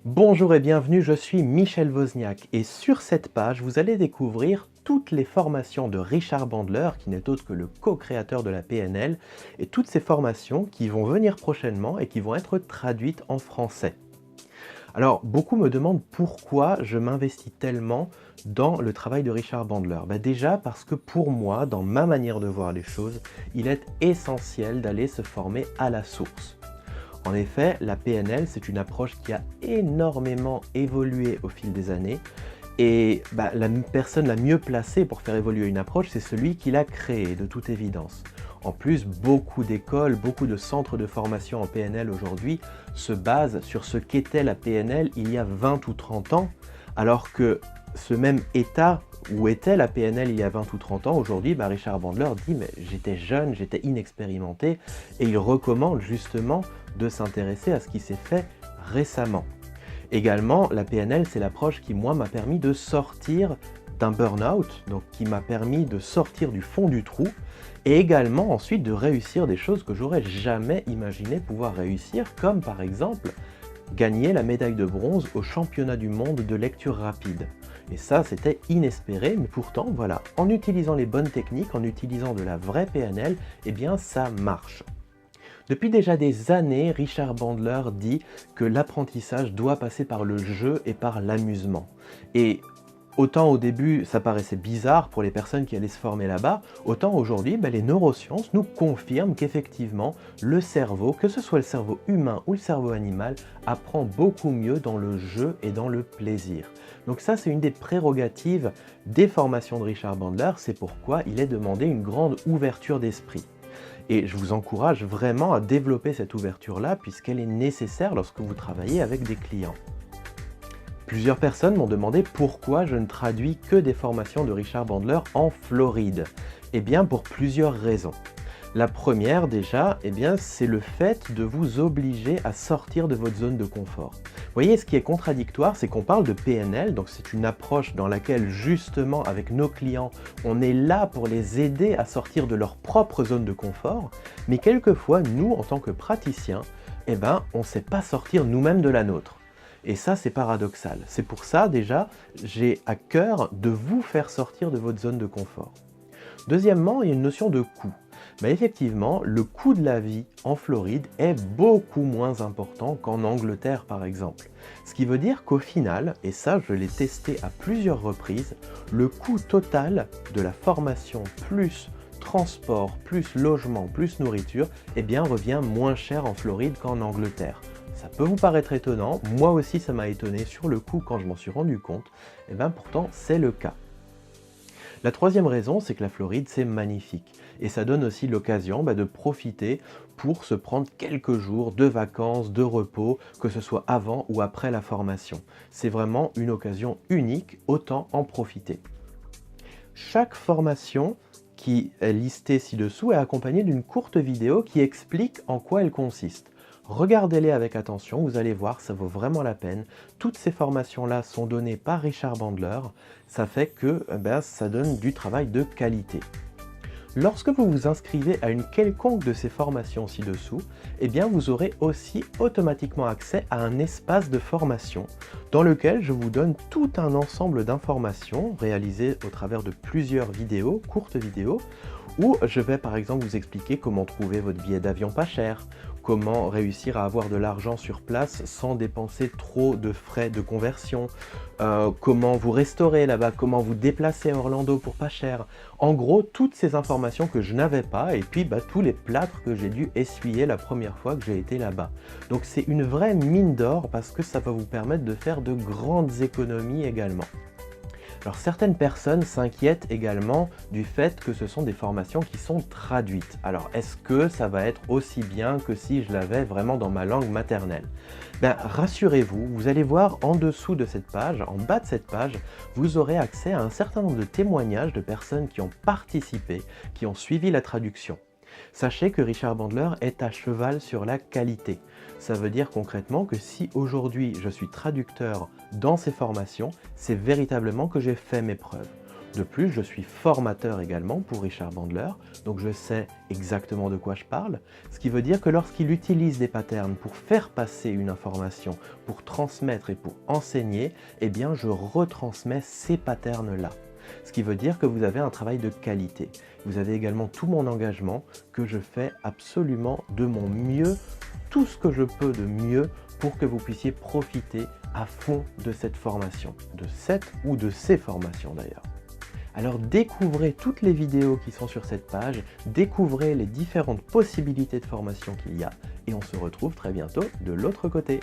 Bonjour et bienvenue, je suis Michel Wozniak et sur cette page, vous allez découvrir toutes les formations de Richard Bandler, qui n'est autre que le co-créateur de la PNL, et toutes ces formations qui vont venir prochainement et qui vont être traduites en français. Alors, beaucoup me demandent pourquoi je m'investis tellement dans le travail de Richard Bandler. Déjà parce que pour moi, dans ma manière de voir les choses, il est essentiel d'aller se former à la source. En effet, la PNL, c'est une approche qui a énormément évolué au fil des années et la personne la mieux placée pour faire évoluer une approche, c'est celui qui l'a créée, de toute évidence. En plus, beaucoup d'écoles, beaucoup de centres de formation en PNL aujourd'hui se basent sur ce qu'était la PNL il y a 20 ou 30 ans, alors que ce même état où était la PNL il y a 20 ou 30 ans, aujourd'hui, Richard Bandler dit « mais j'étais jeune, j'étais inexpérimenté » et il recommande justement de s'intéresser à ce qui s'est fait récemment. Également, la PNL, c'est l'approche qui, moi, m'a permis de sortir d'un burn-out, donc qui m'a permis de sortir du fond du trou, et également ensuite de réussir des choses que j'aurais jamais imaginé pouvoir réussir, comme par exemple gagner la médaille de bronze au championnat du monde de lecture rapide. Et ça, c'était inespéré, mais pourtant, voilà, en utilisant les bonnes techniques, en utilisant de la vraie PNL, eh bien, ça marche. Depuis déjà des années, Richard Bandler dit que l'apprentissage doit passer par le jeu et par l'amusement. Et autant au début, ça paraissait bizarre pour les personnes qui allaient se former là-bas, autant aujourd'hui, les neurosciences nous confirment qu'effectivement, le cerveau, que ce soit le cerveau humain ou le cerveau animal, apprend beaucoup mieux dans le jeu et dans le plaisir. Donc ça, c'est une des prérogatives des formations de Richard Bandler, c'est pourquoi il est demandé une grande ouverture d'esprit. Et je vous encourage vraiment à développer cette ouverture-là puisqu'elle est nécessaire lorsque vous travaillez avec des clients. Plusieurs personnes m'ont demandé pourquoi je ne traduis que des formations de Richard Bandler en Floride. Eh bien, pour plusieurs raisons. La première déjà, c'est le fait de vous obliger à sortir de votre zone de confort. Vous voyez, ce qui est contradictoire, c'est qu'on parle de PNL, donc c'est une approche dans laquelle justement avec nos clients, on est là pour les aider à sortir de leur propre zone de confort, mais quelquefois, nous, en tant que praticiens, on ne sait pas sortir nous-mêmes de la nôtre. Et ça, c'est paradoxal. C'est pour ça, déjà, j'ai à cœur de vous faire sortir de votre zone de confort. Deuxièmement, il y a une notion de coût. Effectivement, le coût de la vie en Floride est beaucoup moins important qu'en Angleterre par exemple. Ce qui veut dire qu'au final, et ça je l'ai testé à plusieurs reprises, le coût total de la formation plus transport, plus logement, plus nourriture, revient moins cher en Floride qu'en Angleterre. Ça peut vous paraître étonnant, moi aussi ça m'a étonné sur le coup quand je m'en suis rendu compte, pourtant c'est le cas. La troisième raison, c'est que la Floride, c'est magnifique. Et ça donne aussi l'occasion de profiter pour se prendre quelques jours de vacances, de repos, que ce soit avant ou après la formation. C'est vraiment une occasion unique, autant en profiter. Chaque formation qui est listée ci-dessous est accompagnée d'une courte vidéo qui explique en quoi elle consiste. Regardez-les avec attention, vous allez voir, ça vaut vraiment la peine. Toutes ces formations-là sont données par Richard Bandler, ça fait que ça donne du travail de qualité. Lorsque vous vous inscrivez à une quelconque de ces formations ci-dessous, vous aurez aussi automatiquement accès à un espace de formation dans lequel je vous donne tout un ensemble d'informations réalisées au travers de plusieurs vidéos, courtes vidéos, où je vais par exemple vous expliquer comment trouver votre billet d'avion pas cher, comment réussir à avoir de l'argent sur place sans dépenser trop de frais de conversion, comment vous restaurer là-bas, comment vous déplacer à Orlando pour pas cher. En gros, toutes ces informations que je n'avais pas et puis tous les plâtres que j'ai dû essuyer la première fois que j'ai été là-bas. Donc c'est une vraie mine d'or parce que ça va vous permettre de faire de grandes économies également. Alors certaines personnes s'inquiètent également du fait que ce sont des formations qui sont traduites. Alors est-ce que ça va être aussi bien que si je l'avais vraiment dans ma langue maternelle? Rassurez-vous, vous allez voir en dessous de cette page, en bas de cette page, vous aurez accès à un certain nombre de témoignages de personnes qui ont participé, qui ont suivi la traduction. Sachez que Richard Bandler est à cheval sur la qualité. Ça veut dire concrètement que si aujourd'hui je suis traducteur dans ces formations, c'est véritablement que j'ai fait mes preuves. De plus, je suis formateur également pour Richard Bandler, donc je sais exactement de quoi je parle, ce qui veut dire que lorsqu'il utilise des patterns pour faire passer une information, pour transmettre et pour enseigner, eh bien je retransmets ces patterns-là. Ce qui veut dire que vous avez un travail de qualité. Vous avez également tout mon engagement, que je fais absolument de mon mieux, tout ce que je peux de mieux pour que vous puissiez profiter à fond de cette formation, de cette ou de ces formations d'ailleurs. Alors découvrez toutes les vidéos qui sont sur cette page, découvrez les différentes possibilités de formation qu'il y a et on se retrouve très bientôt de l'autre côté.